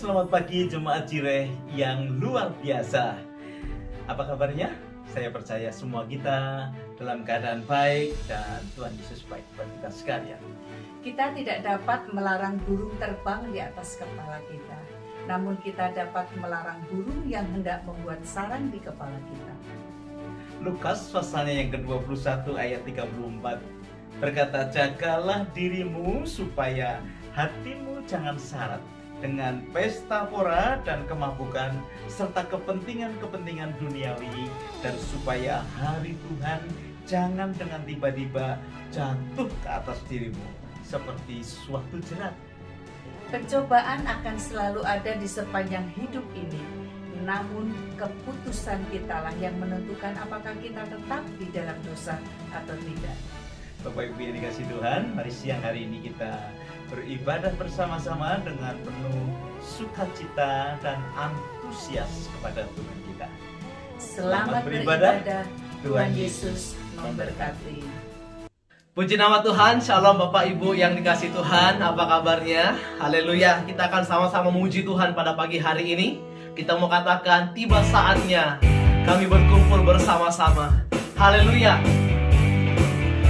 selamat pagi Jemaat Jireh yang luar biasa. Apa kabarnya? Saya percaya semua kita dalam keadaan baik dan Tuhan Yesus baik buat kita sekalian. Kita tidak dapat melarang burung terbang di atas kepala kita, namun kita dapat melarang burung yang hendak membuat sarang di kepala kita. Lukas pasalnya yang ke-21 ayat 34 berkata, jagalah dirimu supaya hatimu jangan syarat dengan pesta pora dan kemabukan serta kepentingan-kepentingan duniawi, dan supaya hari Tuhan jangan dengan tiba-tiba jatuh ke atas dirimu seperti suatu jerat. Pencobaan akan selalu ada di sepanjang hidup ini, namun keputusan kitalah yang menentukan apakah kita tetap di dalam dosa atau tidak. Bapak Ibu yang dikasih Tuhan, mari siang hari ini kita beribadah bersama-sama dengan penuh sukacita dan antusias kepada Tuhan kita. Selamat beribadah, Tuhan Yesus memberkati. Puji nama Tuhan, Shalom Bapak Ibu yang dikasih Tuhan, apa kabarnya? Haleluya, kita akan sama-sama memuji Tuhan pada pagi hari ini. Kita mau katakan, tiba saatnya kami berkumpul bersama-sama. Haleluya.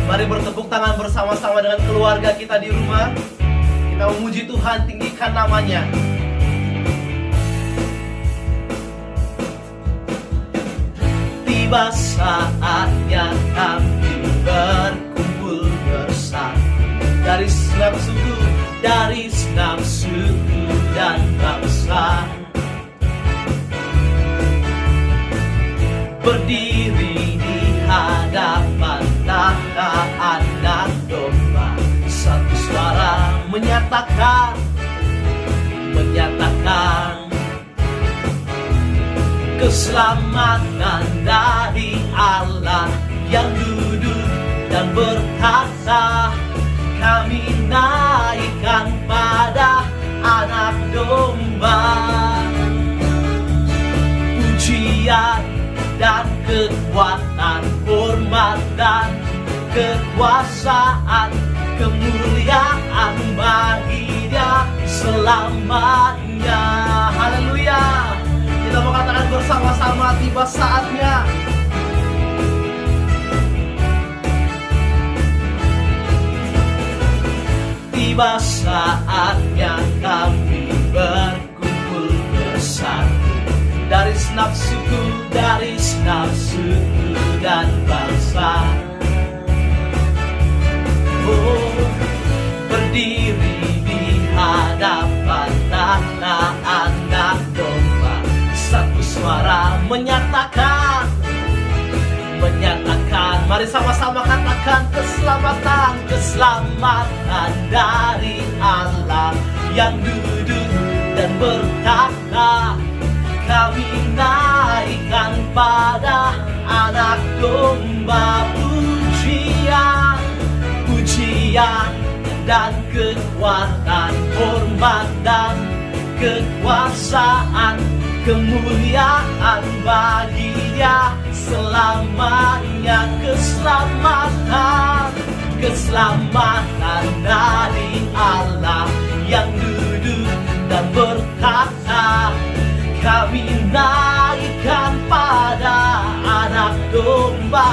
Mari bertepuk tangan bersama-sama dengan keluarga kita di rumah. Kita memuji Tuhan, tinggikan namanya. Tiba saatnya kami berkumpul bersama, dari senam suku dan bangsa, berdiri di hadapan tahta anak domba, satu suara menyatakan keselamatan dari Allah yang duduk dan berkata, kami naikkan pada anak domba. Pujian dan kekuatan, hormat dan kekuasaan, kemuliaan bagi Dia selamanya. Haleluya. Kita mau katakan bersama-sama, tiba saatnya. Tiba saatnya kami berkumpul bersatu, dari senap suku dan bangsa. Oh, berdiri di hadapan tahta anak domba, satu suara menyatakan, mari sama-sama katakan, keselamatan dari Allah yang duduk dan berkata, kami naikkan pada anak domba. Pujian dan kekuatan, hormat dan kekuasaan, kemuliaan bagi Dia selamanya. Keselamatan dari Allah yang duduk dan berkata, kami naikkan pada anak domba.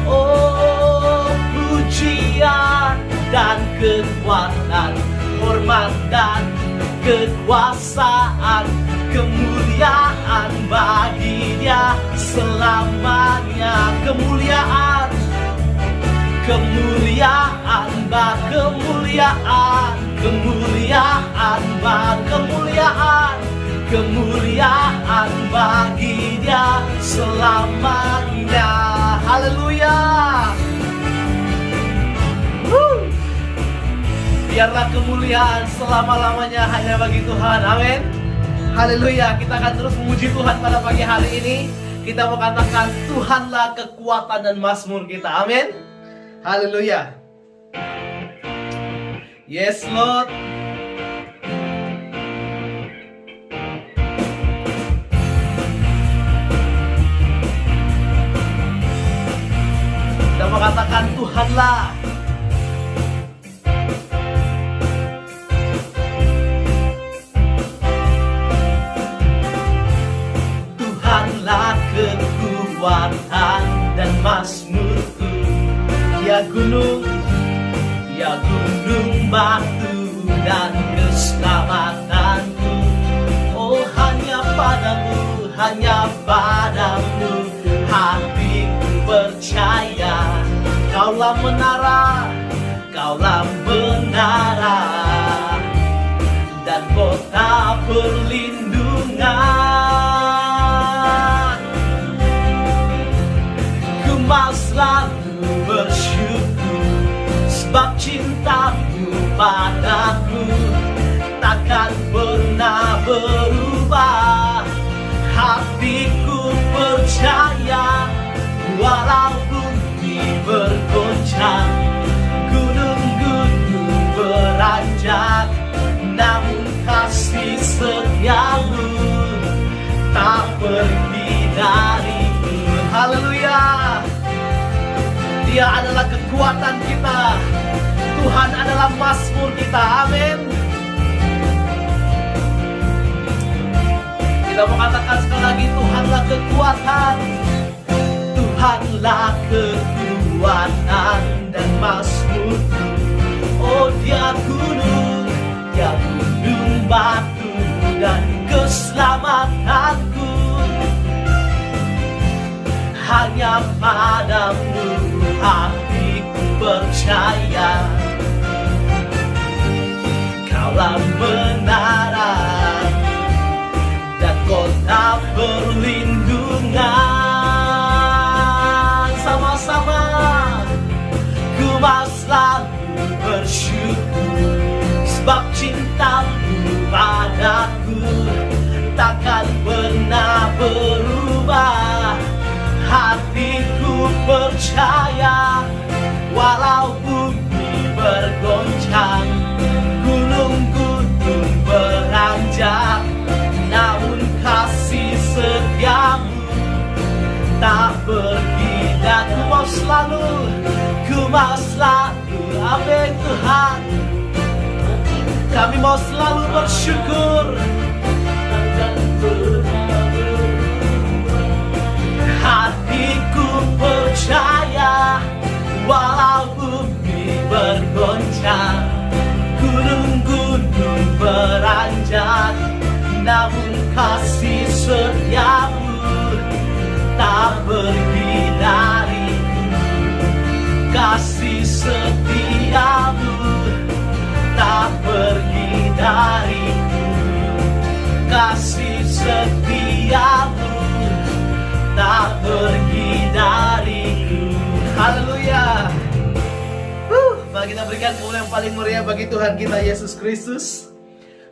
Oh, pujian dan kekuatan, hormat dan kekuasaan, kemuliaan bagi Dia selamanya. Kemuliaan bagi Dia selamanya. Haleluya. Biarlah kemuliaan selama-lamanya hanya bagi Tuhan. Amin. Haleluya. Kita akan terus memuji Tuhan pada pagi hari ini. Kita mau katakan, Tuhanlah kekuatan dan mazmur kita. Amin. Haleluya. Yes, Lord. Kita mau katakan, Tuhanlah. batu dan keselamatanku. Oh, hanya padamu, hanya padamu hatiku percaya. Kaulah menara, kaulah menara dan kota perlindungan. Ku mau selalu bersyukur sebab cintamu padaku takkan pernah berubah. Hatiku percaya walau bumi bergoncang, gunung-gunung beranjak, namun kasih setiamu tak pergi dariku. Haleluya. Dia adalah kekuatan kita. Tuhan adalah mazmur kita. Amin. Kita mau katakan sekali lagi, Tuhanlah kekuatan, Tuhanlah kekuatan dan mazmurku. Oh, dia gunung batu dan keselamatanku. Hanya padamu hatiku percaya. Kaulah menara dan kota perlindungan. Sama-sama ku mau selalu bersyukur sebab cintamu padaku takkan pernah berubah. Hatiku percaya walau bumi bergoncang, gunung-gunung beranjak, namun kasih setiamu tak pergi. Dan ku mau selalu, amin Tuhan. Kami mau selalu bersyukur. Hatiku percaya walau bumi bergoncang, gunung-gunung beranjak, namun kasih setiamu tak pergi dariku. Kasih setiamu tak pergi dariku. Kasih setiamu tak pergi dariku. Haleluya. Mari kita berikan pujian yang paling meriah bagi Tuhan kita Yesus Kristus.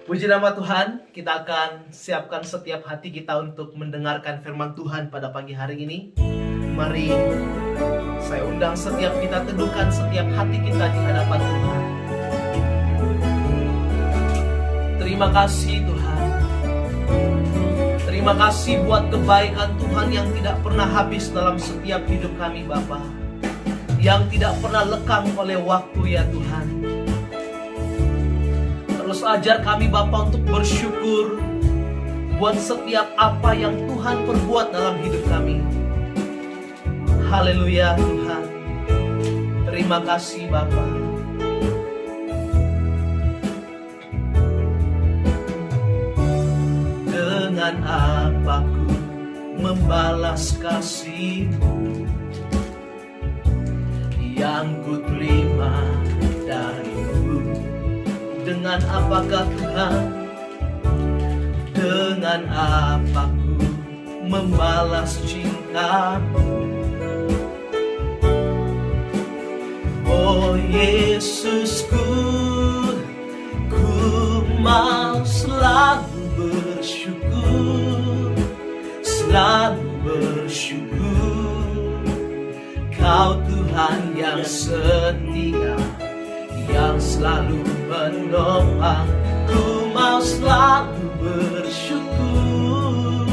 Puji nama Tuhan. Kita akan siapkan setiap hati kita untuk mendengarkan firman Tuhan pada pagi hari ini. Mari saya undang setiap kita teduhkan setiap hati kita di hadapan Tuhan. Terima kasih Tuhan. Terima kasih buat kebaikan Tuhan yang tidak pernah habis dalam setiap hidup kami Bapa, yang tidak pernah lekang oleh waktu ya Tuhan. Terus ajar kami Bapa untuk bersyukur buat setiap apa yang Tuhan perbuat dalam hidup kami. Haleluya Tuhan. Terima kasih Bapa. Dengan apa ku membalas kasih-Mu yang ku terima dari-Mu? Dengan apakah Tuhan? Dengan apa ku membalas cinta-Mu? Oh Yesusku, ku mau selalu bersyukur, selalu bersyukur. Kau Tuhan yang setia, yang selalu menopang. Ku mau selalu bersyukur,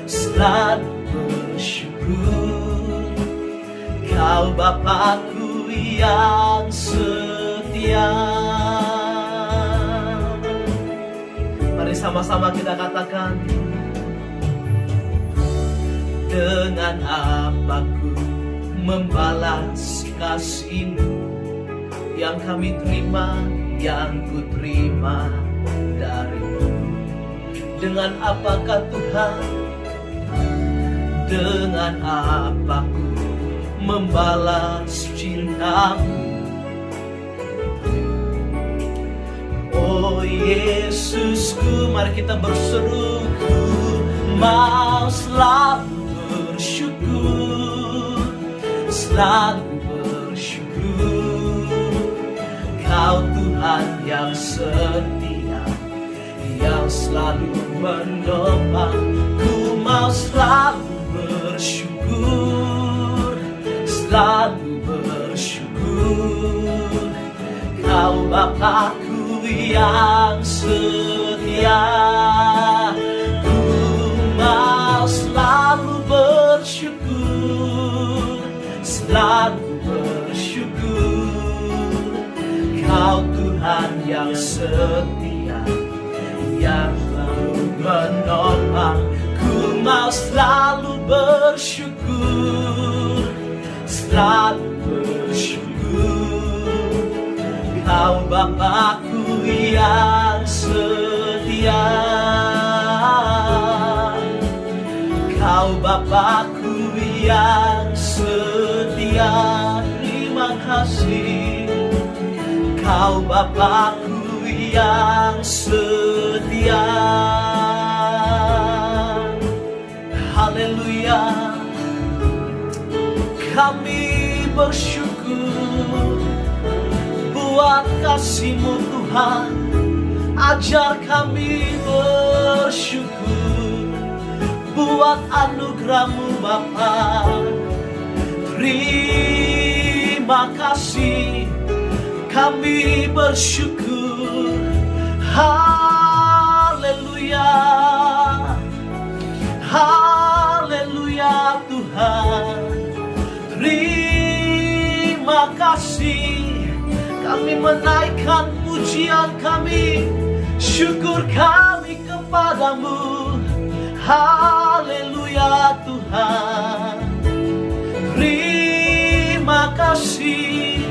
selalu bersyukur. Kau Bapakku yang setia. Mari sama-sama kita katakan, dengan apa ku membalas kasih-Mu yang kami terima yang ku terima darimu. Dengan apakah Tuhan? Dengan apa ku membalas cintamu? Oh Yesusku, mari kita berseru, ku mau selalu bersyukur, selalu bersyukur. Kau Tuhan yang setia, yang selalu menopang. Ku mau selalu bersyukur, selalu bersyukur. Kau Bapakku yang setia, ku mau selalu bersyukur, selalu bersyukur. Kau Tuhan yang setia, yang selalu menopang. Ku mau selalu bersyukur, selalu bersyukur. Kau Bapakku yang setia, Kau Bapakku yang setia. Terima kasih, Kau Bapakku yang setia. Haleluya. Kami bersyukur buat kasih-Mu Tuhan. Ajar kami bersyukur buat anugerah-Mu Bapa. Terima kasih, kami bersyukur. Haleluya, haleluya Tuhan. Terima kasih, kami menaikkan pujian kami, syukur kami kepadamu. Haleluya Tuhan. Terima kasih,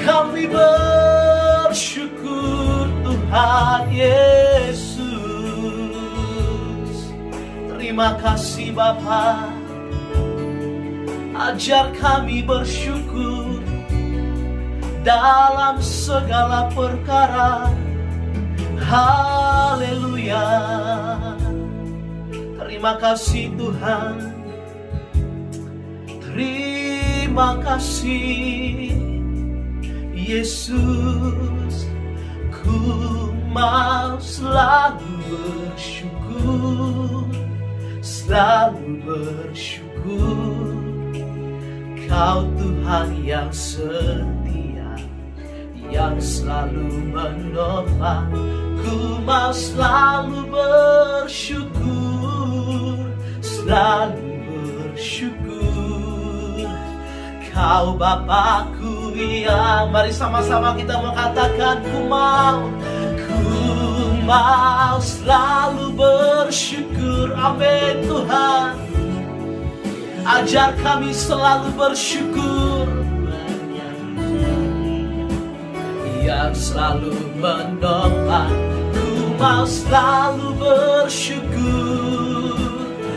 kami bersyukur Tuhan Yesus. Terima kasih Bapa, ajar kami bersyukur dalam segala perkara. Haleluya. Terima kasih Tuhan. Terima kasih Yesus. Ku mau selalu bersyukur, selalu bersyukur. Kau Tuhan yang setia, yang selalu menopang. Ku mau selalu bersyukur, selalu bersyukur. Kau Bapakku yang, mari sama-sama kita mau katakan, ku mau selalu bersyukur. Amin Tuhan. Ajar kami selalu bersyukur, yang selalu menopang. Ku mau selalu bersyukur,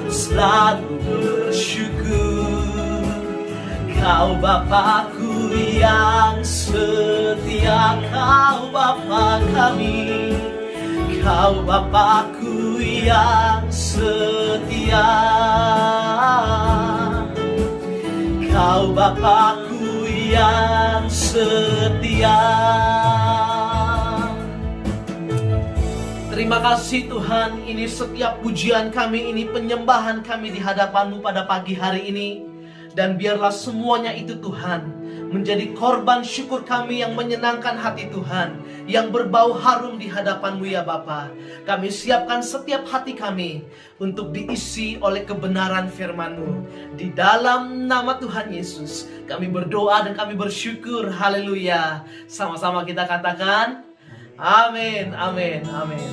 selalu bersyukur. Kau Bapakku yang setia, Kau Bapa kami, Kau Bapakku yang setia, Kau Bapakku yang setia. Terima kasih Tuhan, ini setiap pujian kami, ini penyembahan kami di hadapan-Mu pada pagi hari ini. Dan biarlah semuanya itu Tuhan menjadi korban syukur kami yang menyenangkan hati Tuhan, yang berbau harum di hadapan-Mu ya Bapa. Kami siapkan setiap hati kami untuk diisi oleh kebenaran firman-Mu. Di dalam nama Tuhan Yesus kami berdoa dan kami bersyukur. Haleluya. Sama-sama kita katakan amin, amin, amin.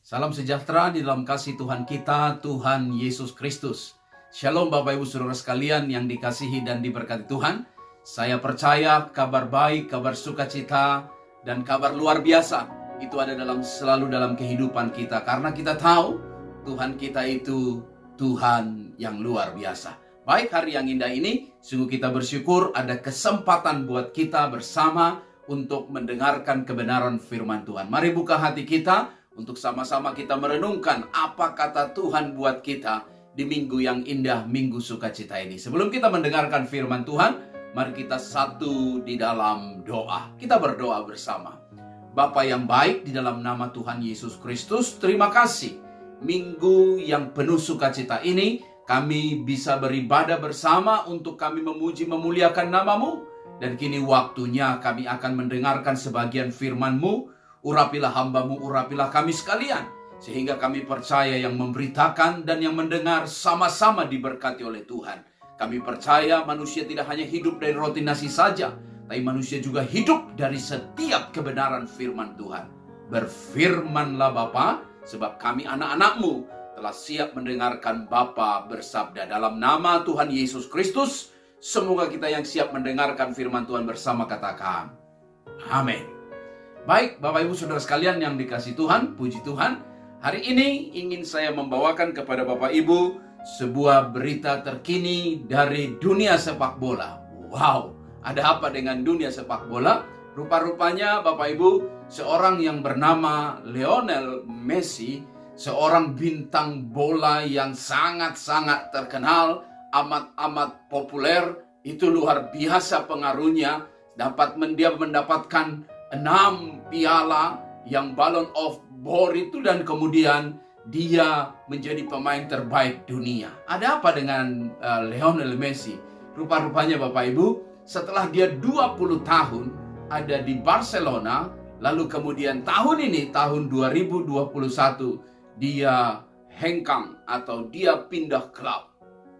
Salam sejahtera di dalam kasih Tuhan kita, Tuhan Yesus Kristus. Shalom Bapak Ibu Saudara sekalian yang dikasihi dan diberkati Tuhan. Saya percaya kabar baik, kabar sukacita, dan kabar luar biasa itu ada selalu dalam kehidupan kita. Karena kita tahu Tuhan kita itu Tuhan yang luar biasa. Baik, hari yang indah ini, sungguh kita bersyukur ada kesempatan buat kita bersama untuk mendengarkan kebenaran firman Tuhan. Mari buka hati kita untuk sama-sama kita merenungkan apa kata Tuhan buat kita di minggu yang indah, minggu sukacita ini. Sebelum kita mendengarkan firman Tuhan, mari kita satu di dalam doa. Kita berdoa bersama. Bapa yang baik, di dalam nama Tuhan Yesus Kristus, terima kasih. Minggu yang penuh sukacita ini, kami bisa beribadah bersama untuk kami memuji memuliakan nama-Mu. Dan kini waktunya kami akan mendengarkan sebagian firman-Mu. Urapilah hamba-Mu, urapilah kami sekalian. Sehingga kami percaya yang memberitakan dan yang mendengar sama-sama diberkati oleh Tuhan. Kami percaya manusia tidak hanya hidup dari roti nasi saja, tapi manusia juga hidup dari setiap kebenaran firman Tuhan. Berfirmanlah Bapa, sebab kami anak-anak-Mu telah siap mendengarkan Bapa bersabda. Dalam nama Tuhan Yesus Kristus, semoga kita yang siap mendengarkan firman Tuhan bersama katakan, amin. Baik, Bapak Ibu Saudara sekalian yang dikasihi Tuhan, puji Tuhan. Hari ini ingin saya membawakan kepada Bapak Ibu sebuah berita terkini dari dunia sepak bola. Wow, ada apa dengan dunia sepak bola? Rupa-rupanya Bapak Ibu, seorang yang bernama Lionel Messi, seorang bintang bola yang sangat-sangat terkenal, amat-amat populer, itu luar biasa pengaruhnya. Dia mendapatkan 6 piala yang Ballon of Bor itu, dan kemudian dia menjadi pemain terbaik dunia. Ada apa dengan Lionel Messi? Rupa-rupanya Bapak Ibu, setelah dia 20 tahun ada di Barcelona, lalu kemudian tahun ini, tahun 2021, dia hengkang atau dia pindah klub.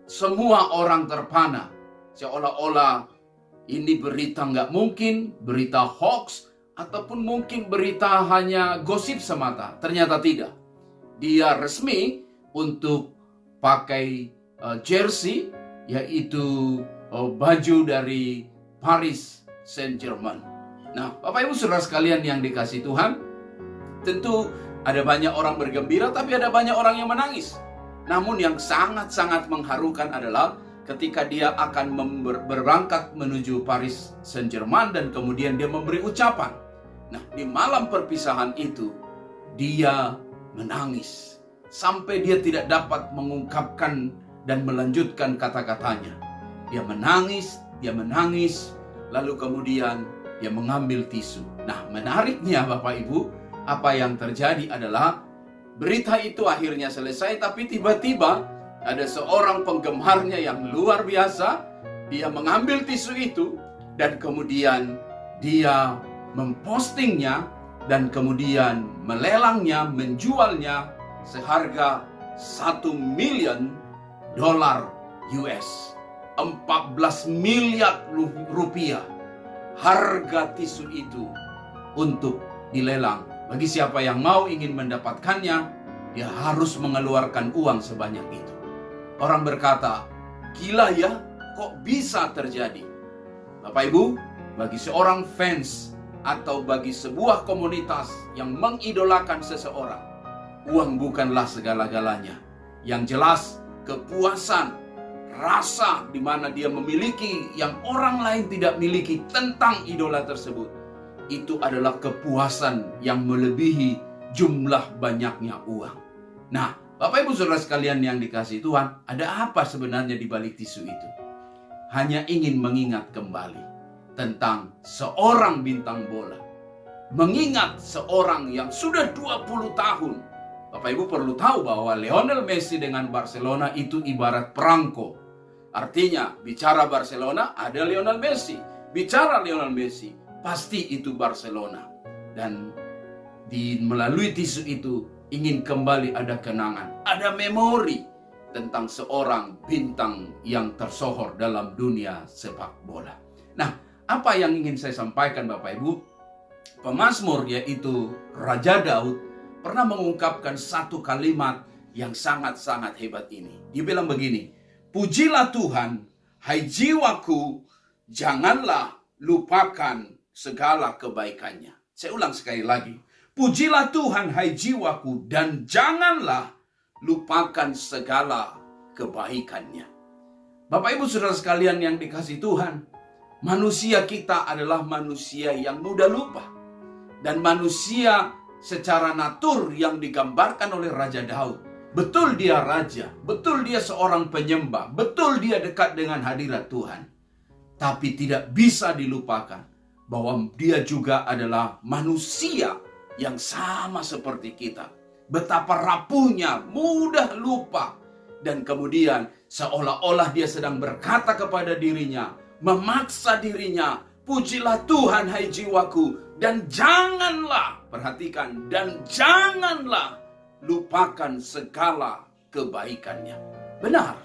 Semua orang terpana, seolah-olah ini berita nggak mungkin, berita hoax, ataupun mungkin berita hanya gosip semata. Ternyata tidak. Dia resmi untuk pakai jersey, yaitu baju dari Paris Saint-Germain. Nah, Bapak Ibu Saudara sekalian yang dikasihi Tuhan, tentu ada banyak orang bergembira, tapi ada banyak orang yang menangis. Namun yang sangat-sangat mengharukan adalah ketika dia akan berangkat menuju Paris Saint-Germain dan kemudian dia memberi ucapan. Nah, di malam perpisahan itu, dia menangis. Sampai dia tidak dapat mengungkapkan dan melanjutkan kata-katanya. Dia menangis, lalu kemudian dia mengambil tisu. Nah, menariknya Bapak Ibu, apa yang terjadi adalah berita itu akhirnya selesai, tapi tiba-tiba ada seorang penggemarnya yang luar biasa. Dia mengambil tisu itu dan kemudian dia mempostingnya dan kemudian melelangnya, menjualnya seharga $1 miliar US, 14 miliar rupiah. Harga tisu itu untuk dilelang. Bagi siapa yang mau ingin mendapatkannya, dia harus mengeluarkan uang sebanyak itu. Orang berkata, gila ya, kok bisa terjadi? Bapak Ibu, bagi seorang fans atau bagi sebuah komunitas yang mengidolakan seseorang, uang bukanlah segala-galanya. Yang jelas, kepuasan, rasa di mana dia memiliki yang orang lain tidak miliki tentang idola tersebut, itu adalah kepuasan yang melebihi jumlah banyaknya uang. Nah, Bapak Ibu Saudara sekalian yang dikasihi Tuhan, ada apa sebenarnya di balik tisu itu? Hanya ingin mengingat kembali tentang seorang bintang bola. Mengingat seorang yang sudah 20 tahun. Bapak Ibu perlu tahu bahwa Lionel Messi dengan Barcelona itu ibarat perangko. Artinya, bicara Barcelona ada Lionel Messi. Bicara Lionel Messi, pasti itu Barcelona. Dan melalui tisu itu ingin kembali ada kenangan, ada memori tentang seorang bintang yang tersohor dalam dunia sepak bola. Nah, apa yang ingin saya sampaikan Bapak Ibu? Pemazmur yaitu Raja Daud pernah mengungkapkan satu kalimat yang sangat-sangat hebat ini. Dia bilang begini, pujilah Tuhan, hai jiwaku, janganlah lupakan segala kebaikannya. Saya ulang sekali lagi. Pujilah Tuhan hai jiwaku, dan janganlah lupakan segala kebaikannya. Bapak Ibu Saudara sekalian yang dikasihi Tuhan, manusia kita adalah manusia yang mudah lupa. Dan manusia secara natur yang digambarkan oleh Raja Daud. Betul dia raja, betul dia seorang penyembah, betul dia dekat dengan hadirat Tuhan. Tapi tidak bisa dilupakan bahwa dia juga adalah manusia yang sama seperti kita. Betapa rapuhnya, mudah lupa. Dan kemudian seolah-olah dia sedang berkata kepada dirinya, memaksa dirinya, pujilah Tuhan hai jiwaku, dan janganlah, perhatikan, dan janganlah lupakan segala kebaikannya. Benar,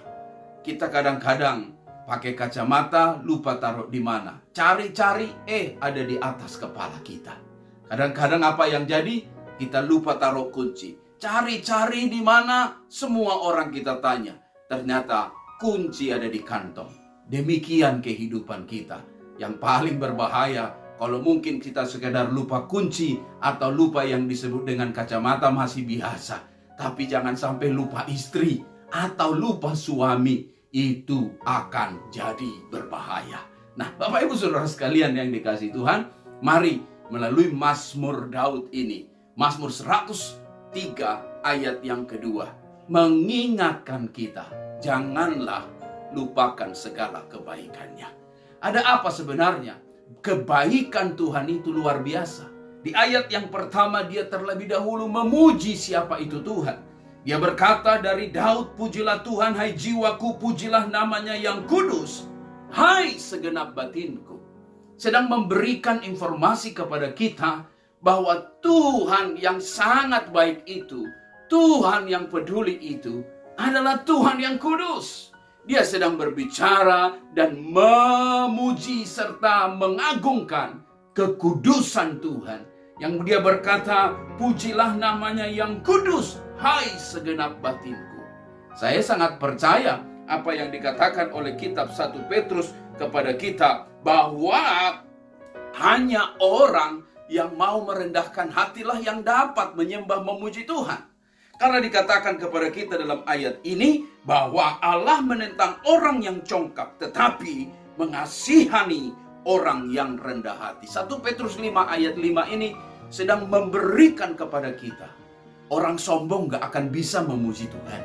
kita kadang-kadang pakai kacamata, lupa taruh di mana. Cari-cari, ada di atas kepala kita. Kadang-kadang apa yang jadi? Kita lupa taruh kunci. Cari-cari di mana, semua orang kita tanya. Ternyata kunci ada di kantong. Demikian kehidupan kita. Yang paling berbahaya, kalau mungkin kita sekedar lupa kunci atau lupa yang disebut dengan kacamata masih biasa. Tapi jangan sampai lupa istri atau lupa suami. Itu akan jadi berbahaya. Nah, Bapak Ibu Saudara sekalian yang dikasihi Tuhan, mari melalui Mazmur Daud ini, Mazmur 103 ayat yang kedua, mengingatkan kita, janganlah lupakan segala kebaikannya. Ada apa sebenarnya? Kebaikan Tuhan itu luar biasa. Di ayat yang pertama dia terlebih dahulu memuji siapa itu Tuhan. Dia berkata dari Daud, pujilah Tuhan hai jiwaku, pujilah namanya yang kudus, hai segenap batinku. Sedang memberikan informasi kepada kita bahwa Tuhan yang sangat baik itu, Tuhan yang peduli itu adalah Tuhan yang kudus. Dia sedang berbicara dan memuji serta mengagungkan kekudusan Tuhan. Yang dia berkata, pujilah namanya yang kudus, hai segenap batinku. Saya sangat percaya apa yang dikatakan oleh kitab 1 Petrus kepada kita, bahwa hanya orang yang mau merendahkan hatilah yang dapat menyembah memuji Tuhan. Karena dikatakan kepada kita dalam ayat ini bahwa Allah menentang orang yang congkak, tetapi mengasihani orang yang rendah hati. 1 Petrus 5 ayat 5 ini sedang memberikan kepada kita, orang sombong gak akan bisa memuji Tuhan.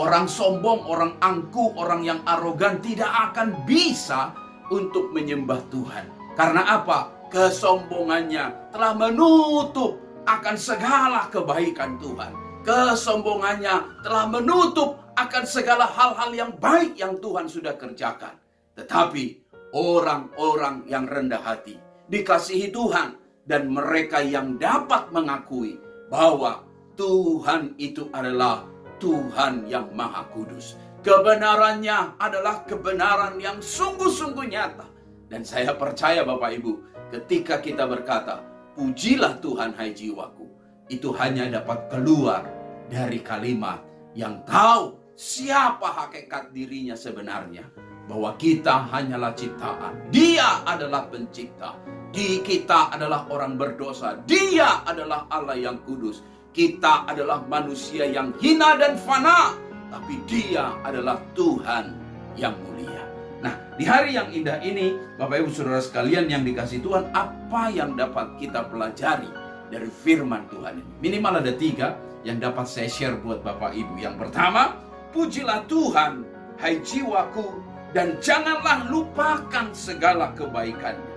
Orang sombong, orang angkuh, orang yang arogan tidak akan bisa untuk menyembah Tuhan. Karena apa? Kesombongannya telah menutup akan segala kebaikan Tuhan. Kesombongannya telah menutup akan segala hal-hal yang baik yang Tuhan sudah kerjakan. Tetapi orang-orang yang rendah hati dikasihi Tuhan, dan mereka yang dapat mengakui bahwa Tuhan itu adalah Tuhan yang Maha Kudus. Kebenarannya adalah kebenaran yang sungguh-sungguh nyata. Dan saya percaya Bapak Ibu, ketika kita berkata, pujilah Tuhan hai jiwaku, itu hanya dapat keluar dari kalimat yang tahu siapa hakikat dirinya sebenarnya. Bahwa kita hanyalah ciptaan. Dia adalah pencipta. Di kita adalah orang berdosa. Dia adalah Allah yang kudus. Kita adalah manusia yang hina dan fana. Tapi dia adalah Tuhan yang mulia. Nah, di hari yang indah ini, Bapak Ibu Saudara sekalian yang dikasihi Tuhan, apa yang dapat kita pelajari dari firman Tuhan ini? Minimal ada 3 yang dapat saya share buat Bapak Ibu. Yang pertama, pujilah Tuhan, hai jiwaku, dan janganlah lupakan segala kebaikannya.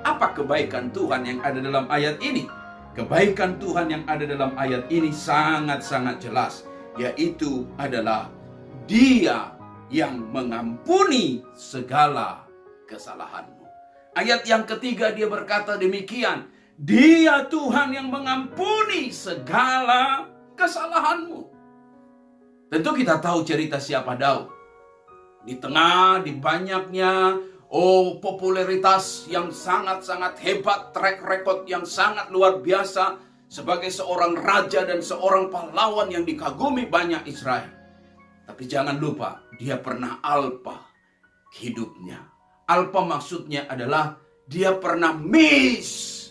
Apa kebaikan Tuhan yang ada dalam ayat ini? Kebaikan Tuhan yang ada dalam ayat ini sangat-sangat jelas, yaitu adalah Dia yang mengampuni segala kesalahanmu. Ayat yang ketiga dia berkata demikian, Dia Tuhan yang mengampuni segala kesalahanmu. Tentu kita tahu cerita siapa Daud. Di tengah, di banyaknya popularitas yang sangat-sangat hebat, track record yang sangat luar biasa sebagai seorang raja dan seorang pahlawan yang dikagumi banyak Israel. Tapi jangan lupa, dia pernah alpa hidupnya. Alpa maksudnya adalah dia pernah miss.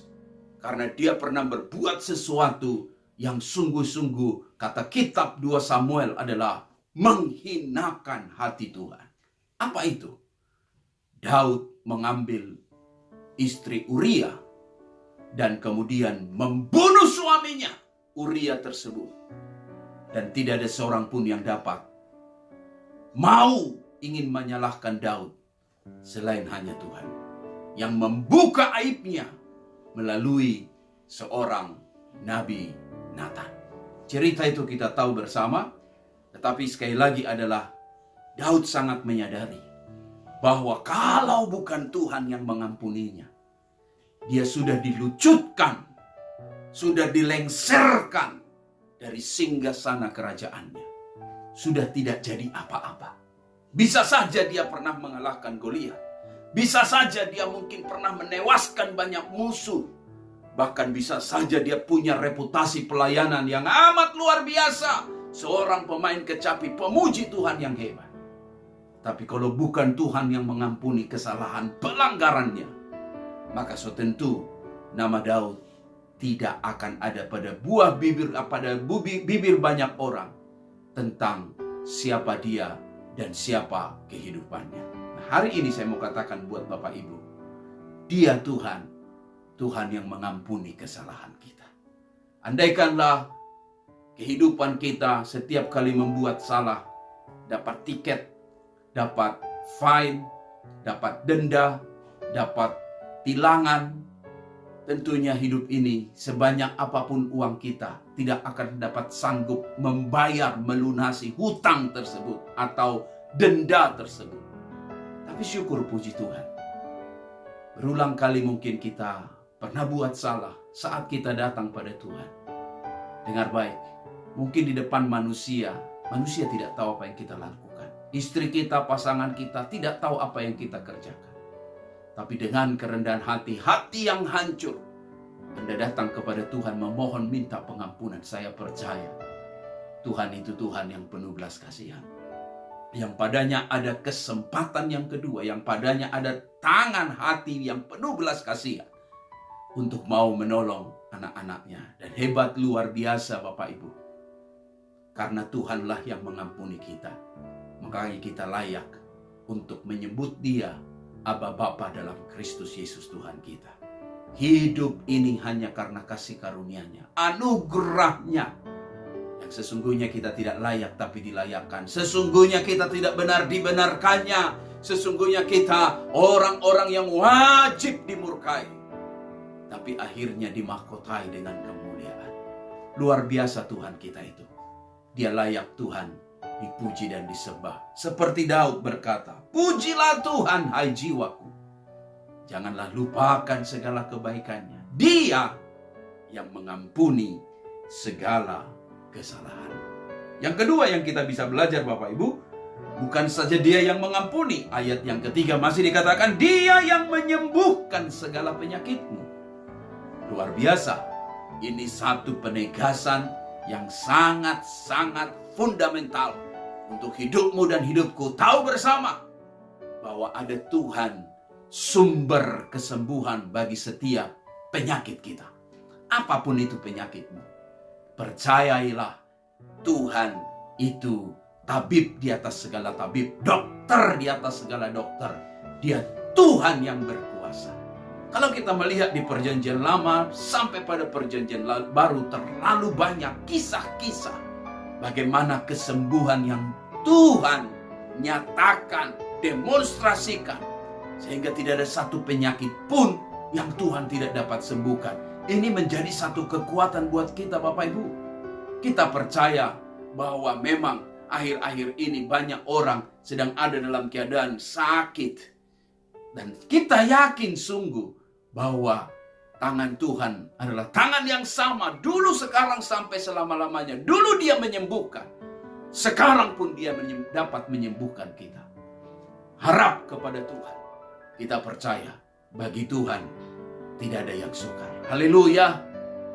Karena dia pernah berbuat sesuatu yang sungguh-sungguh, kata kitab 2 Samuel, adalah menghinakan hati Tuhan. Apa itu? Daud mengambil istri Uria dan kemudian membunuh suaminya, Uria tersebut. Dan tidak ada seorang pun yang dapat mau ingin menyalahkan Daud selain hanya Tuhan yang membuka aibnya melalui seorang Nabi Nathan. Cerita itu kita tahu bersama, tetapi sekali lagi adalah Daud sangat menyadari bahwa kalau bukan Tuhan yang mengampuninya, dia sudah dilucutkan, sudah dilengserkan dari singgasana kerajaannya, sudah tidak jadi apa-apa. Bisa saja dia pernah mengalahkan Goliat, bisa saja dia mungkin pernah menewaskan banyak musuh, bahkan bisa saja dia punya reputasi pelayanan yang amat luar biasa, seorang pemain kecapi, pemuji Tuhan yang hebat. Tapi kalau bukan Tuhan yang mengampuni kesalahan pelanggarannya, maka so tentu nama Daud tidak akan ada pada bibir banyak orang tentang siapa dia dan siapa kehidupannya. Nah, hari ini saya mau katakan buat Bapak Ibu, dia Tuhan yang mengampuni kesalahan kita. Andaikanlah kehidupan kita setiap kali membuat salah, dapat tiket, dapat fine, dapat denda, dapat tilangan, tentunya hidup ini sebanyak apapun uang kita tidak akan dapat sanggup membayar, melunasi hutang tersebut atau denda tersebut. Tapi syukur puji Tuhan, berulang kali mungkin kita pernah buat salah saat kita datang pada Tuhan. Dengar baik, mungkin di depan manusia tidak tahu apa yang kita lakukan. Istri kita, pasangan kita tidak tahu apa yang kita kerjakan. Tapi dengan kerendahan hati yang hancur, Anda datang kepada Tuhan memohon minta pengampunan. Saya percaya Tuhan itu Tuhan yang penuh belas kasihan, yang padanya ada kesempatan yang kedua, yang padanya ada tangan hati yang penuh belas kasihan untuk mau menolong anak-anaknya. Dan hebat luar biasa Bapak Ibu, karena Tuhanlah yang mengampuni kita, makanya kita layak untuk menyebut Dia Aba Bapa dalam Kristus Yesus Tuhan kita. Hidup ini hanya karena kasih karunia-Nya, anugerah-Nya, yang sesungguhnya kita tidak layak tapi dilayakkan. Sesungguhnya kita tidak benar dibenarkannya. Sesungguhnya kita orang-orang yang wajib dimurkai, tapi akhirnya dimahkotai dengan kemuliaan. Luar biasa Tuhan kita itu. Dia layak Tuhan dipuji dan disembah. Seperti Daud berkata, pujilah Tuhan hai jiwaku, janganlah lupakan segala kebaikannya. Dia yang mengampuni segala kesalahan. Yang kedua yang kita bisa belajar Bapak Ibu, bukan saja Dia yang mengampuni. Ayat yang ketiga masih dikatakan Dia yang menyembuhkan segala penyakitmu. Luar biasa. Ini satu penegasan yang sangat-sangat fundamental untuk hidupmu dan hidupku. Tahu bersama bahwa ada Tuhan sumber kesembuhan bagi setiap penyakit kita. Apapun itu penyakitmu, percayailah Tuhan itu tabib di atas segala tabib, dokter di atas segala dokter. Dia Tuhan yang berkuasa. Kalau kita melihat di perjanjian lama sampai pada perjanjian baru, terlalu banyak kisah-kisah bagaimana kesembuhan yang Tuhan nyatakan, demonstrasikan, sehingga tidak ada satu penyakit pun yang Tuhan tidak dapat sembuhkan. Ini menjadi satu kekuatan buat kita Bapak Ibu. Kita percaya bahwa memang akhir-akhir ini banyak orang sedang ada dalam keadaan sakit. Dan kita yakin sungguh bahwa tangan Tuhan adalah tangan yang sama dulu, sekarang, sampai selama-lamanya. Dulu Dia menyembuhkan, sekarang pun Dia dapat menyembuhkan kita. Harap kepada Tuhan. Kita percaya bagi Tuhan tidak ada yang sukar. Haleluya.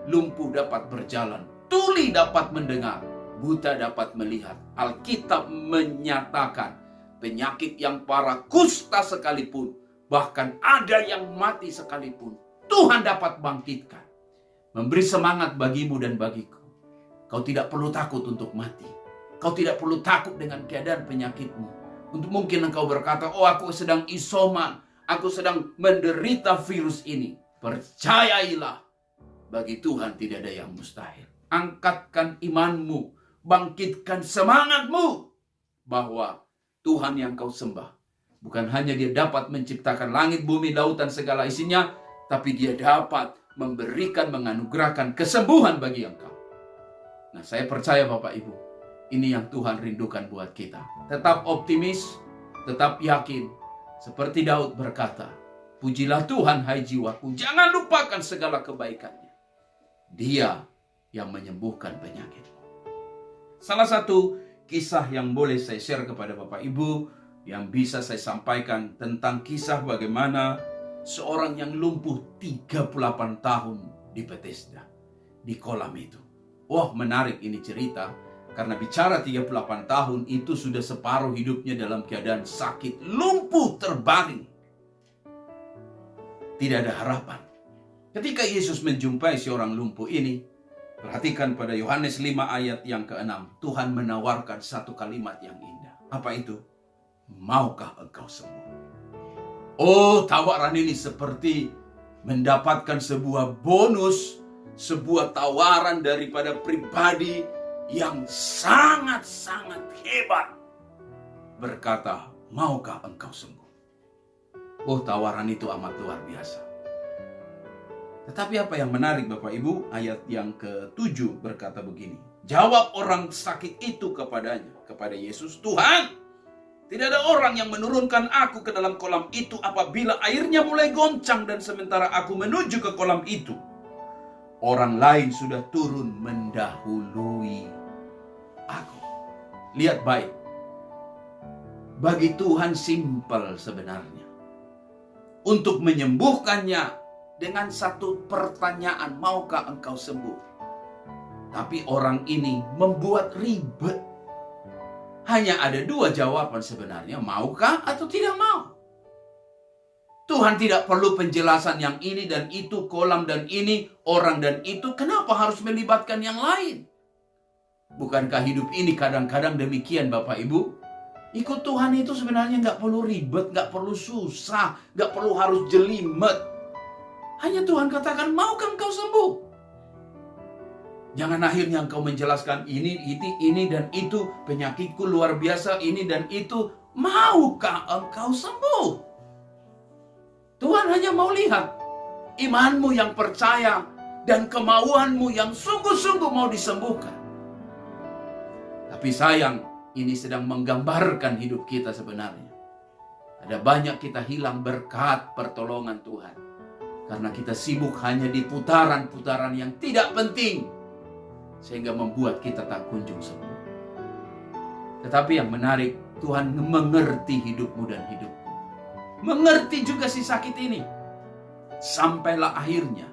Lumpuh dapat berjalan, tuli dapat mendengar, buta dapat melihat. Alkitab menyatakan penyakit yang parah, kusta sekalipun, Bahkan ada yang mati sekalipun, Tuhan dapat bangkitkan. Memberi semangat bagimu dan bagiku. Kau tidak perlu takut untuk mati. Kau tidak perlu takut dengan keadaan penyakitmu. Untuk mungkin engkau berkata, oh aku sedang isoman, aku sedang menderita virus ini. Percayailah, bagi Tuhan tidak ada yang mustahil. Angkatkan imanmu, bangkitkan semangatmu, bahwa Tuhan yang kau sembah, bukan hanya dia dapat menciptakan langit, bumi, lautan, segala isinya, tapi dia dapat memberikan, menganugerahkan kesembuhan bagi engkau. Nah, saya percaya Bapak Ibu, ini yang Tuhan rindukan buat kita. Tetap optimis, tetap yakin. Seperti Daud berkata, pujilah Tuhan hai jiwaku, jangan lupakan segala kebaikannya. Dia yang menyembuhkan penyakit. Salah satu kisah yang boleh saya share kepada Bapak Ibu, yang bisa saya sampaikan tentang kisah bagaimana seorang yang lumpuh 38 tahun di Bethesda, di kolam itu. Wah, menarik ini cerita, karena bicara 38 tahun itu sudah separuh hidupnya dalam keadaan sakit, lumpuh terbaring. Tidak ada harapan. Ketika Yesus menjumpai seorang lumpuh ini, perhatikan pada Yohanes 5 ayat yang ke-6, Tuhan menawarkan satu kalimat yang indah. Apa itu? Maukah engkau sembuh? Oh, tawaran ini seperti mendapatkan sebuah bonus, sebuah tawaran daripada pribadi yang sangat-sangat hebat. Berkata, maukah engkau sembuh? Oh, tawaran itu amat luar biasa. Tetapi apa yang menarik Bapak Ibu, ayat yang ke-7 berkata begini. Jawab orang sakit itu kepadanya, kepada Yesus, Tuhan, tidak ada orang yang menurunkan aku ke dalam kolam itu apabila airnya mulai goncang dan sementara aku menuju ke kolam itu, orang lain sudah turun mendahului aku. Lihat baik. Bagi Tuhan simpel sebenarnya. Untuk menyembuhkannya dengan satu pertanyaan, maukah engkau sembuh? Tapi orang ini membuat ribet. Hanya ada dua jawaban sebenarnya, maukah atau tidak mau. Tuhan tidak perlu penjelasan yang ini dan itu, kolam dan ini, orang dan itu. Kenapa harus melibatkan yang lain? Bukankah hidup ini kadang-kadang demikian Bapak Ibu? Ikut Tuhan itu sebenarnya nggak perlu ribet, nggak perlu susah, nggak perlu harus jelimet. Hanya Tuhan katakan, maukah engkau sembuh? Jangan akhirnya engkau menjelaskan ini dan itu, penyakitku luar biasa, ini dan itu. Maukah engkau sembuh? Tuhan hanya mau lihat imanmu yang percaya dan kemauanmu yang sungguh-sungguh mau disembuhkan. Tapi sayang, ini sedang menggambarkan hidup kita sebenarnya. Ada banyak kita hilang berkat pertolongan Tuhan. Karena kita sibuk hanya di putaran-putaran yang tidak penting. Sehingga membuat kita tak kunjung sembuh. Tetapi yang menarik, Tuhan mengerti hidupmu dan hidupku. Mengerti juga si sakit ini. Sampailah akhirnya,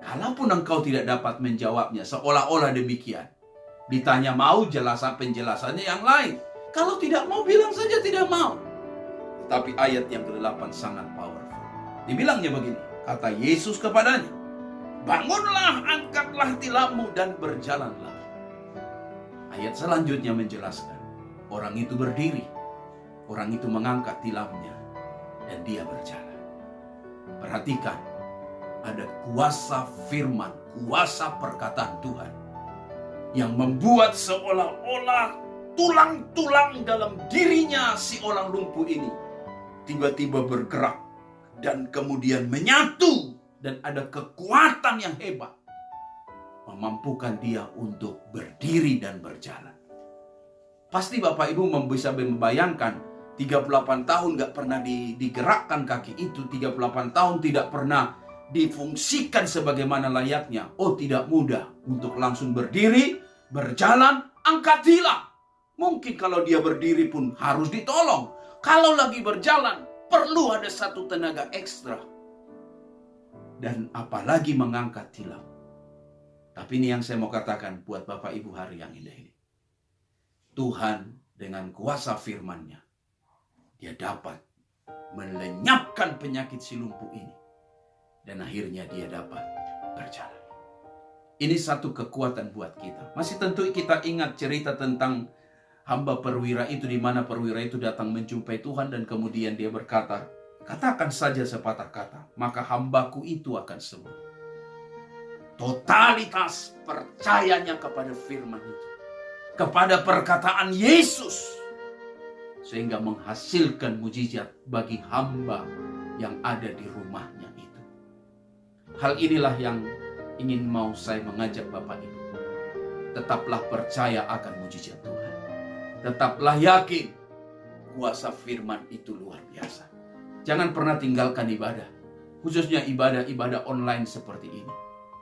kalaupun engkau tidak dapat menjawabnya, seolah-olah demikian. Ditanya mau, penjelasannya yang lain. Kalau tidak mau, bilang saja tidak mau. Tapi ayat yang ke-8 sangat powerful. Dibilangnya begini, kata Yesus kepadanya, bangunlah, angkatlah tilammu dan berjalanlah. Ayat selanjutnya menjelaskan, orang itu berdiri, orang itu mengangkat tilamnya, dan dia berjalan. Perhatikan, ada kuasa firman, kuasa perkataan Tuhan, yang membuat seolah-olah tulang-tulang dalam dirinya si orang lumpuh ini tiba-tiba bergerak dan kemudian menyatu. Dan ada kekuatan yang hebat memampukan dia untuk berdiri dan berjalan. Pasti Bapak Ibu bisa membayangkan 38 tahun gak pernah digerakkan kaki itu, 38 tahun tidak pernah difungsikan sebagaimana layaknya. Oh, tidak mudah untuk langsung berdiri, berjalan, angkat tilam. Mungkin kalau dia berdiri pun harus ditolong. Kalau lagi berjalan perlu ada satu tenaga ekstra. Dan apalagi mengangkat tilam. Tapi ini yang saya mau katakan buat Bapak Ibu hari yang indah ini. Tuhan dengan kuasa firman-Nya, dia dapat melenyapkan penyakit si lumpuh ini. Dan akhirnya dia dapat berjalan. Ini satu kekuatan buat kita. Masih tentu kita ingat cerita tentang hamba perwira itu, di mana perwira itu datang menjumpai Tuhan dan kemudian dia berkata, katakan saja sepatah kata, maka hambaku itu akan sembuh. Totalitas percayanya kepada firman itu, kepada perkataan Yesus, sehingga menghasilkan mujizat bagi hamba yang ada di rumahnya itu. Hal inilah yang ingin mau saya mengajak Bapak Ibu. Tetaplah percaya akan mujizat Tuhan. Tetaplah yakin kuasa firman itu luar biasa. Jangan pernah tinggalkan ibadah, khususnya ibadah-ibadah online seperti ini.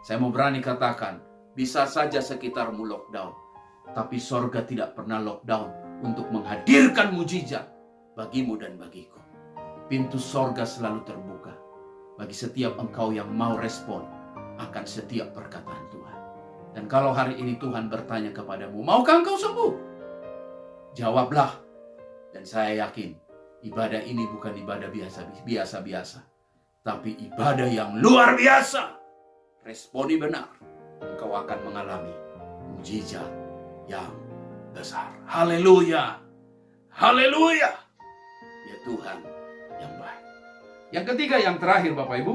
Saya mau berani katakan, bisa saja sekitarmu lockdown, tapi sorga tidak pernah lockdown untuk menghadirkan mujizat bagimu dan bagiku. Pintu sorga selalu terbuka bagi setiap engkau yang mau respon akan setiap perkataan Tuhan. Dan kalau hari ini Tuhan bertanya kepadamu, maukah engkau sembuh? Jawablah. Dan saya yakin ibadah ini bukan ibadah biasa-biasa, tapi ibadah yang luar biasa. Responi benar, engkau akan mengalami mujizat yang besar. Haleluya. Haleluya. Ya Tuhan yang baik. Yang ketiga, yang terakhir Bapak Ibu,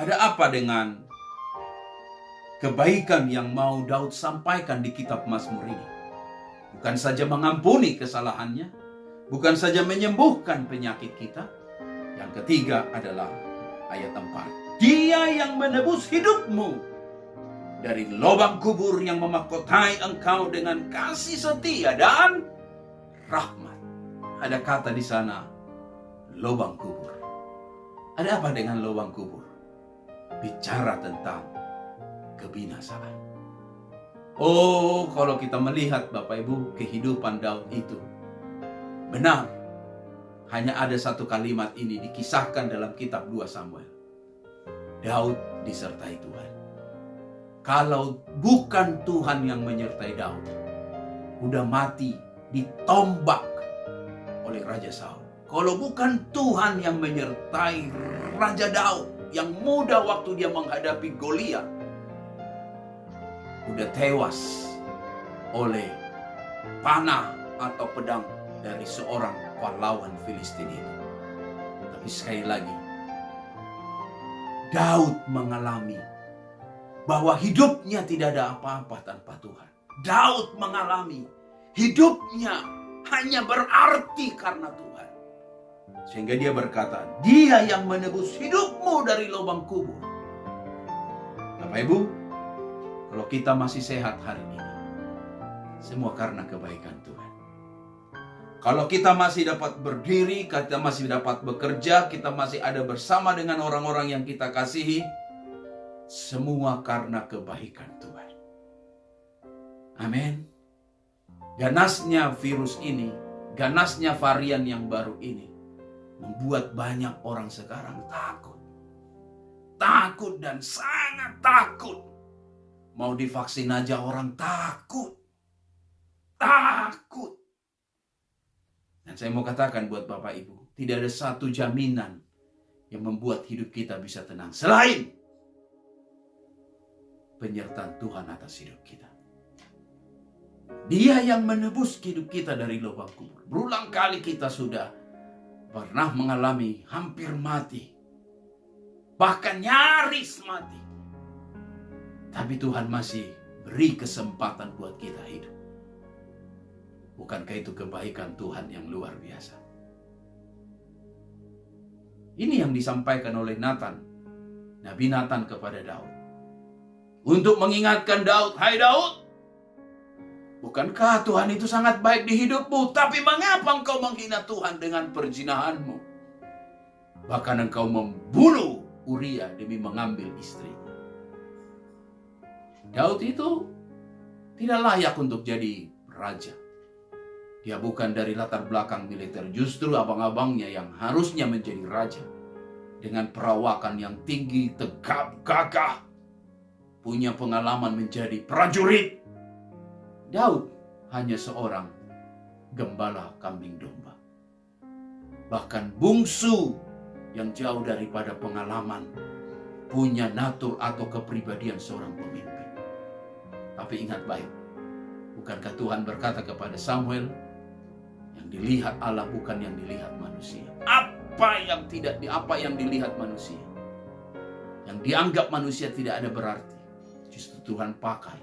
ada apa dengan kebaikan yang mau Daud sampaikan di kitab Mazmur ini? Bukan saja mengampuni kesalahannya, bukan saja menyembuhkan penyakit kita. Yang ketiga adalah ayat 4. Dia yang menebus hidupmu dari lubang kubur, yang memahkotai engkau dengan kasih setia dan rahmat. Ada kata di sana, lubang kubur. Ada apa dengan lubang kubur? Bicara tentang kebinasaan. Oh, kalau kita melihat Bapak Ibu kehidupan Daud itu, benar, hanya ada satu kalimat ini dikisahkan dalam kitab 2 Samuel. Daud disertai Tuhan. Kalau bukan Tuhan yang menyertai Daud, udah mati ditombak oleh Raja Saul. Kalau bukan Tuhan yang menyertai Raja Daud yang muda waktu dia menghadapi Goliat, udah tewas oleh panah atau pedang dari seorang pahlawan Filistin itu. Tapi sekali lagi, Daud mengalami bahwa hidupnya tidak ada apa-apa tanpa Tuhan. Daud mengalami hidupnya hanya berarti karena Tuhan. Sehingga dia berkata, dia yang menebus hidupmu dari lubang kubur. Bapak Ibu, kalau kita masih sehat hari ini, semua karena kebaikan Tuhan. Kalau kita masih dapat berdiri, kita masih dapat bekerja, kita masih ada bersama dengan orang-orang yang kita kasihi, semua karena kebaikan Tuhan. Amin. Ganasnya virus ini, ganasnya varian yang baru ini, membuat banyak orang sekarang takut. Takut dan sangat takut. Mau divaksin aja orang takut. Takut. Dan saya mau katakan buat Bapak Ibu, tidak ada satu jaminan yang membuat hidup kita bisa tenang selain penyertaan Tuhan atas hidup kita. Dia yang menebus hidup kita dari lubang kubur. Berulang kali kita sudah pernah mengalami hampir mati, bahkan nyaris mati. Tapi Tuhan masih beri kesempatan buat kita hidup. Bukankah itu kebaikan Tuhan yang luar biasa? Ini yang disampaikan oleh Nathan, Nabi Nathan kepada Daud. Untuk mengingatkan Daud, hai Daud, bukankah Tuhan itu sangat baik di hidupmu? Tapi mengapa engkau menghina Tuhan dengan perzinahanmu? Bahkan engkau membunuh Uria demi mengambil istrinya. Daud itu tidak layak untuk jadi raja. Dia bukan dari latar belakang militer. Justru abang-abangnya yang harusnya menjadi raja. Dengan perawakan yang tinggi, tegap, gagah. Punya pengalaman menjadi prajurit. Daud hanya seorang gembala kambing domba. bahkan bungsu yang jauh daripada pengalaman, punya natur atau kepribadian seorang pemimpin. Tapi ingat baik, bukankah Tuhan berkata kepada Samuel, yang dilihat Allah bukan yang dilihat manusia. Apa yang dilihat manusia, yang dianggap manusia tidak ada berarti, justru Tuhan pakai,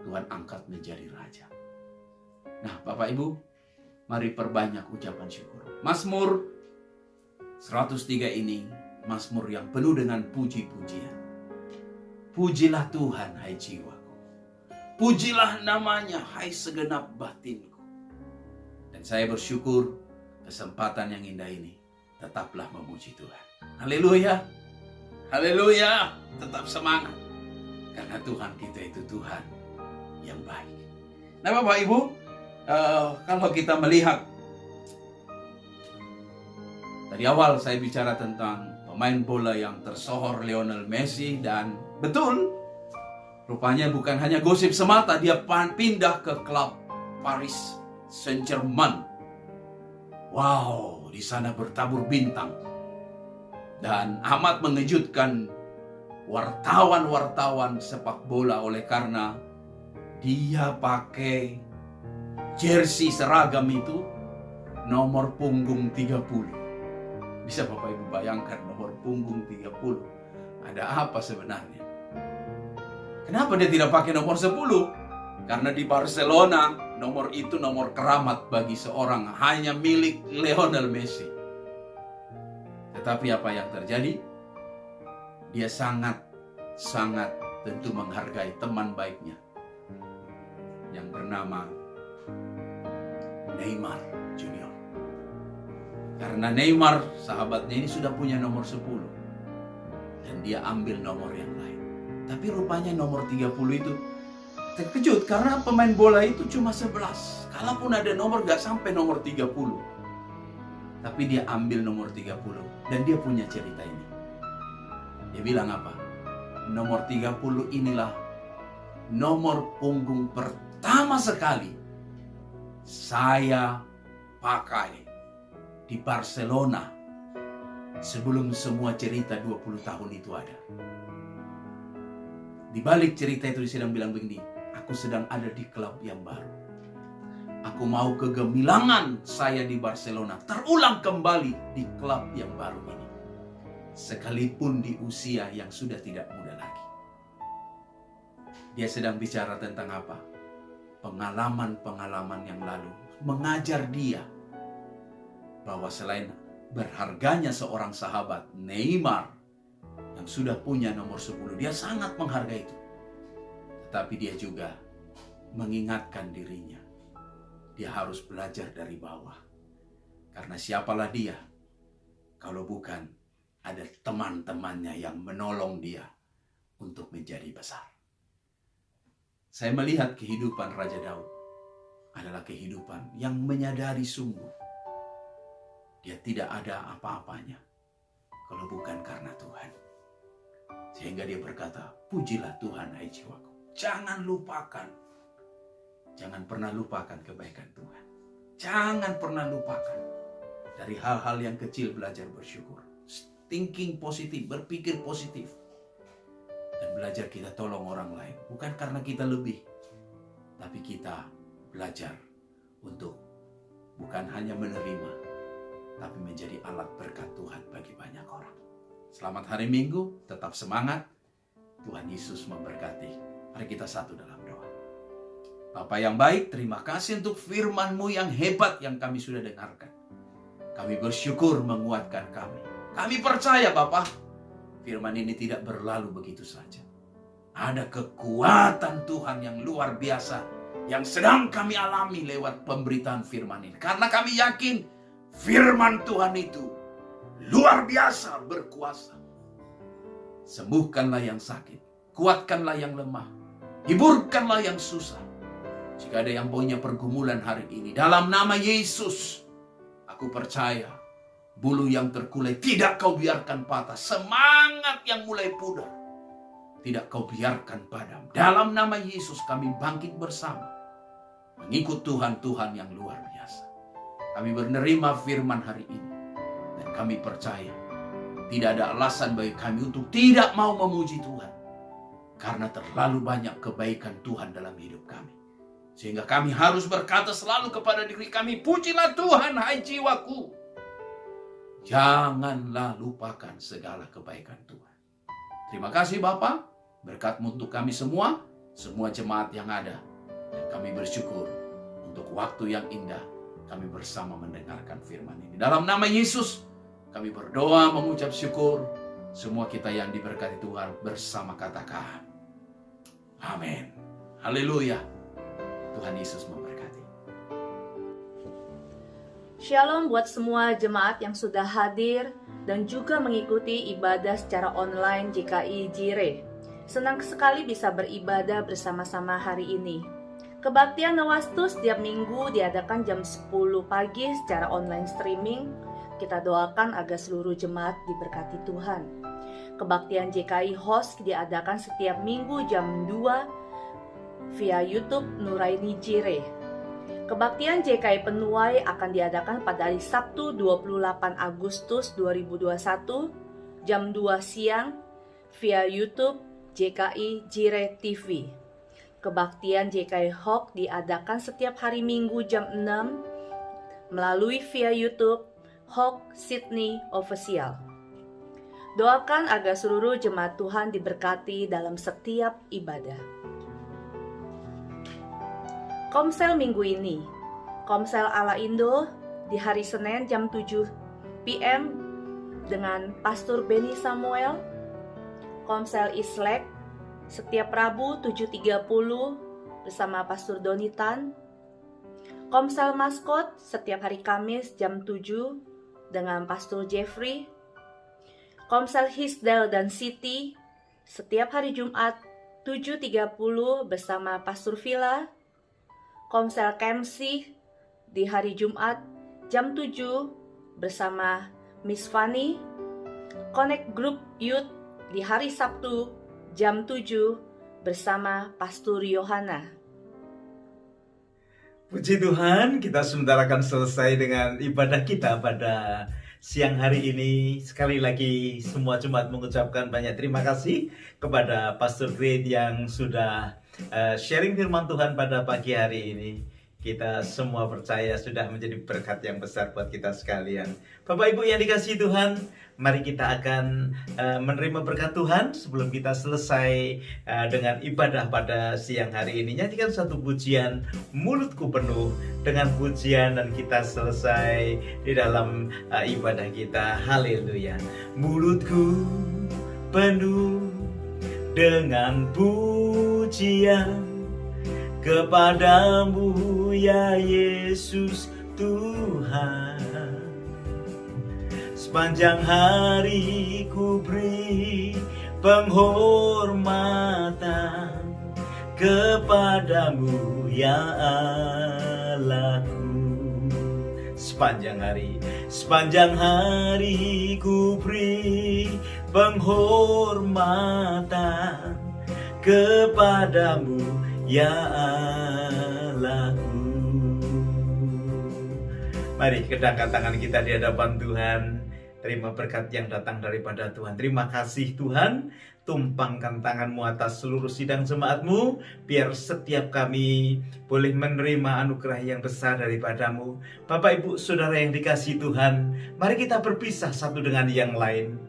Tuhan angkat menjadi raja. Nah, Bapak Ibu, mari perbanyak ucapan syukur. Mazmur 103 ini Mazmur yang penuh dengan puji-pujian. Pujilah Tuhan, hai jiwaku. Pujilah namanya, hai segenap batinku. Dan saya bersyukur kesempatan yang indah ini, tetaplah memuji Tuhan. Haleluya. Haleluya. Tetap semangat. Karena Tuhan kita itu Tuhan yang baik. Nah, Bapak Ibu, kalau kita melihat tadi awal saya bicara tentang pemain bola yang tersohor Lionel Messi, dan betul, rupanya bukan hanya gosip semata, dia pindah ke klub Paris Saint-Germain. Wow, di sana bertabur bintang. Dan amat mengejutkan wartawan-wartawan sepak bola oleh karena dia pakai jersey seragam itu nomor punggung 30. Bisa Bapak Ibu bayangkan nomor punggung 30. Ada apa sebenarnya? Kenapa dia tidak pakai nomor 10? Karena di Barcelona nomor itu nomor keramat bagi seorang, hanya milik Lionel Messi. Tetapi apa yang terjadi? Dia sangat tentu menghargai teman baiknya yang bernama Neymar Junior. Karena Neymar, sahabatnya ini sudah punya nomor 10. Dan dia ambil nomor yang lain. Tapi rupanya nomor 30 itu terkejut karena pemain bola itu cuma 11. Kalaupun ada nomor gak sampai nomor 30. Tapi dia ambil nomor 30. Dan dia punya cerita ini. Dia bilang apa? Nomor 30 inilah nomor punggung pertama sekali saya pakai di Barcelona sebelum semua cerita 20 tahun itu ada. Di balik cerita itu dia sedang bilang begini, aku sedang ada di klub yang baru. Aku mau kegemilangan saya di Barcelona terulang kembali di klub yang baru ini. Sekalipun di usia yang sudah tidak muda lagi. Dia sedang bicara tentang apa? Pengalaman-pengalaman yang lalu mengajar dia bahwa selain berharganya seorang sahabat Neymar yang sudah punya nomor 10, dia sangat menghargai itu. Tetapi dia juga mengingatkan dirinya, dia harus belajar dari bawah. Karena siapalah dia kalau bukan ada teman-temannya yang menolong dia untuk menjadi besar. Saya melihat kehidupan Raja Daud adalah kehidupan yang menyadari sungguh dia tidak ada apa-apanya kalau bukan karena Tuhan. Sehingga dia berkata, pujilah Tuhan hai jiwaku. Jangan lupakan. Jangan pernah lupakan kebaikan Tuhan. Jangan pernah lupakan. Dari hal-hal yang kecil belajar bersyukur. Thinking positif, berpikir positif. Dan belajar kita tolong orang lain. Bukan karena kita lebih. Tapi kita belajar untuk bukan hanya menerima, tapi menjadi alat berkat Tuhan bagi banyak orang. Selamat hari Minggu, tetap semangat. Tuhan Yesus memberkati. Mari kita satu dalam doa. Bapa yang baik, terima kasih untuk firman-Mu yang hebat yang kami sudah dengarkan. Kami bersyukur menguatkan kami. Kami percaya Bapa, firman ini tidak berlalu begitu saja. Ada kekuatan Tuhan yang luar biasa yang sedang kami alami lewat pemberitaan firman ini. Karena kami yakin firman Tuhan itu luar biasa berkuasa. Sembuhkanlah yang sakit, kuatkanlah yang lemah, hiburkanlah yang susah. Jika ada yang punya pergumulan hari ini, dalam nama Yesus, aku percaya bulu yang terkulai tidak kau biarkan patah. Semangat yang mulai pudar tidak kau biarkan padam. Dalam nama Yesus kami bangkit bersama, mengikut Tuhan yang luar biasa. Kami menerima firman hari ini. Dan kami percaya tidak ada alasan bagi kami untuk tidak mau memuji Tuhan. Karena terlalu banyak kebaikan Tuhan dalam hidup kami. Sehingga kami harus berkata selalu kepada diri kami, pujilah Tuhan, hai jiwaku. Janganlah lupakan segala kebaikan Tuhan. Terima kasih Bapa, berkat-Mu untuk kami semua jemaat yang ada. Dan kami bersyukur untuk waktu yang indah kami bersama mendengarkan firman ini. Dalam nama Yesus, kami berdoa mengucap syukur. Semua kita yang diberkati Tuhan bersama katakan, amin. Haleluya. Tuhan Yesus memberkati. Shalom buat semua jemaat yang sudah hadir dan juga mengikuti ibadah secara online GKI Jire. Senang sekali bisa beribadah bersama-sama hari ini. Kebaktian Nawastu setiap minggu diadakan jam 10 pagi secara online streaming. Kita doakan agar seluruh jemaat diberkati Tuhan. Kebaktian JKI Host diadakan setiap minggu jam 2 via YouTube Nuraini Jire. Kebaktian JKI Penuai akan diadakan pada hari Sabtu 28 Agustus 2021 jam 2 siang via YouTube JKI Jire TV. Kebaktian JKI Hok diadakan setiap hari Minggu jam 6 melalui via YouTube Hok Sydney Official. Doakan agar seluruh jemaat Tuhan diberkati dalam setiap ibadah. Komsel minggu ini, Komsel ala Indo di hari Senin jam 7 PM dengan Pastor Benny Samuel. Komsel Islek setiap Rabu 7.30 bersama Pastor Donitan. Komsel Maskot setiap hari Kamis jam 7 dengan Pastor Jeffrey. Komsel Hisdal dan Siti setiap hari Jumat 7.30 bersama Pastor Villa. Komsel Kemsi di hari Jumat jam 7 bersama Miss Fanny. Connect Group Youth di hari Sabtu jam 7 bersama Pastor Yohana. Puji Tuhan, kita sebentar akan selesai dengan ibadah kita pada siang hari ini. Sekali lagi semua jemaat mengucapkan banyak terima kasih kepada Pastor Great yang sudah sharing firman Tuhan pada pagi hari ini. Kita semua percaya sudah menjadi berkat yang besar buat kita sekalian. Bapak Ibu yang dikasihi Tuhan, mari kita akan menerima berkat Tuhan sebelum kita selesai dengan ibadah pada siang hari ini. Nyanyikan satu pujian, mulutku penuh dengan pujian, dan kita selesai di dalam ibadah kita. Haleluya. Mulutku penuh dengan pujian kepadamu ya Yesus Tuhan. Sepanjang hari ku beri penghormatan kepadamu ya Allahku. Sepanjang hari ku beri penghormatan kepadamu ya Allahku. Mari kedangkan tangan kita di hadapan Tuhan. Terima berkat yang datang daripada Tuhan. Terima kasih Tuhan. Tumpangkan tanganmu atas seluruh sidang jemaatmu, biar setiap kami boleh menerima anugerah yang besar daripadamu. Bapak Ibu Saudara yang dikasihi Tuhan, mari kita berpisah satu dengan yang lain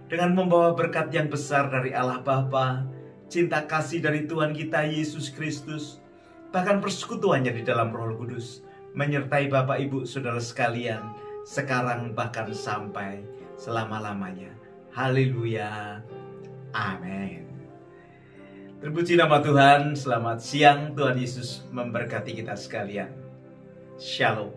dengan membawa berkat yang besar dari Allah Bapa, cinta kasih dari Tuhan kita Yesus Kristus, bahkan persekutuannya di dalam Roh Kudus menyertai Bapak Ibu Saudara sekalian sekarang bahkan sampai selama-lamanya. Haleluya. Amin. Terpuji nama Tuhan. Selamat siang. Tuhan Yesus memberkati kita sekalian. Shalom.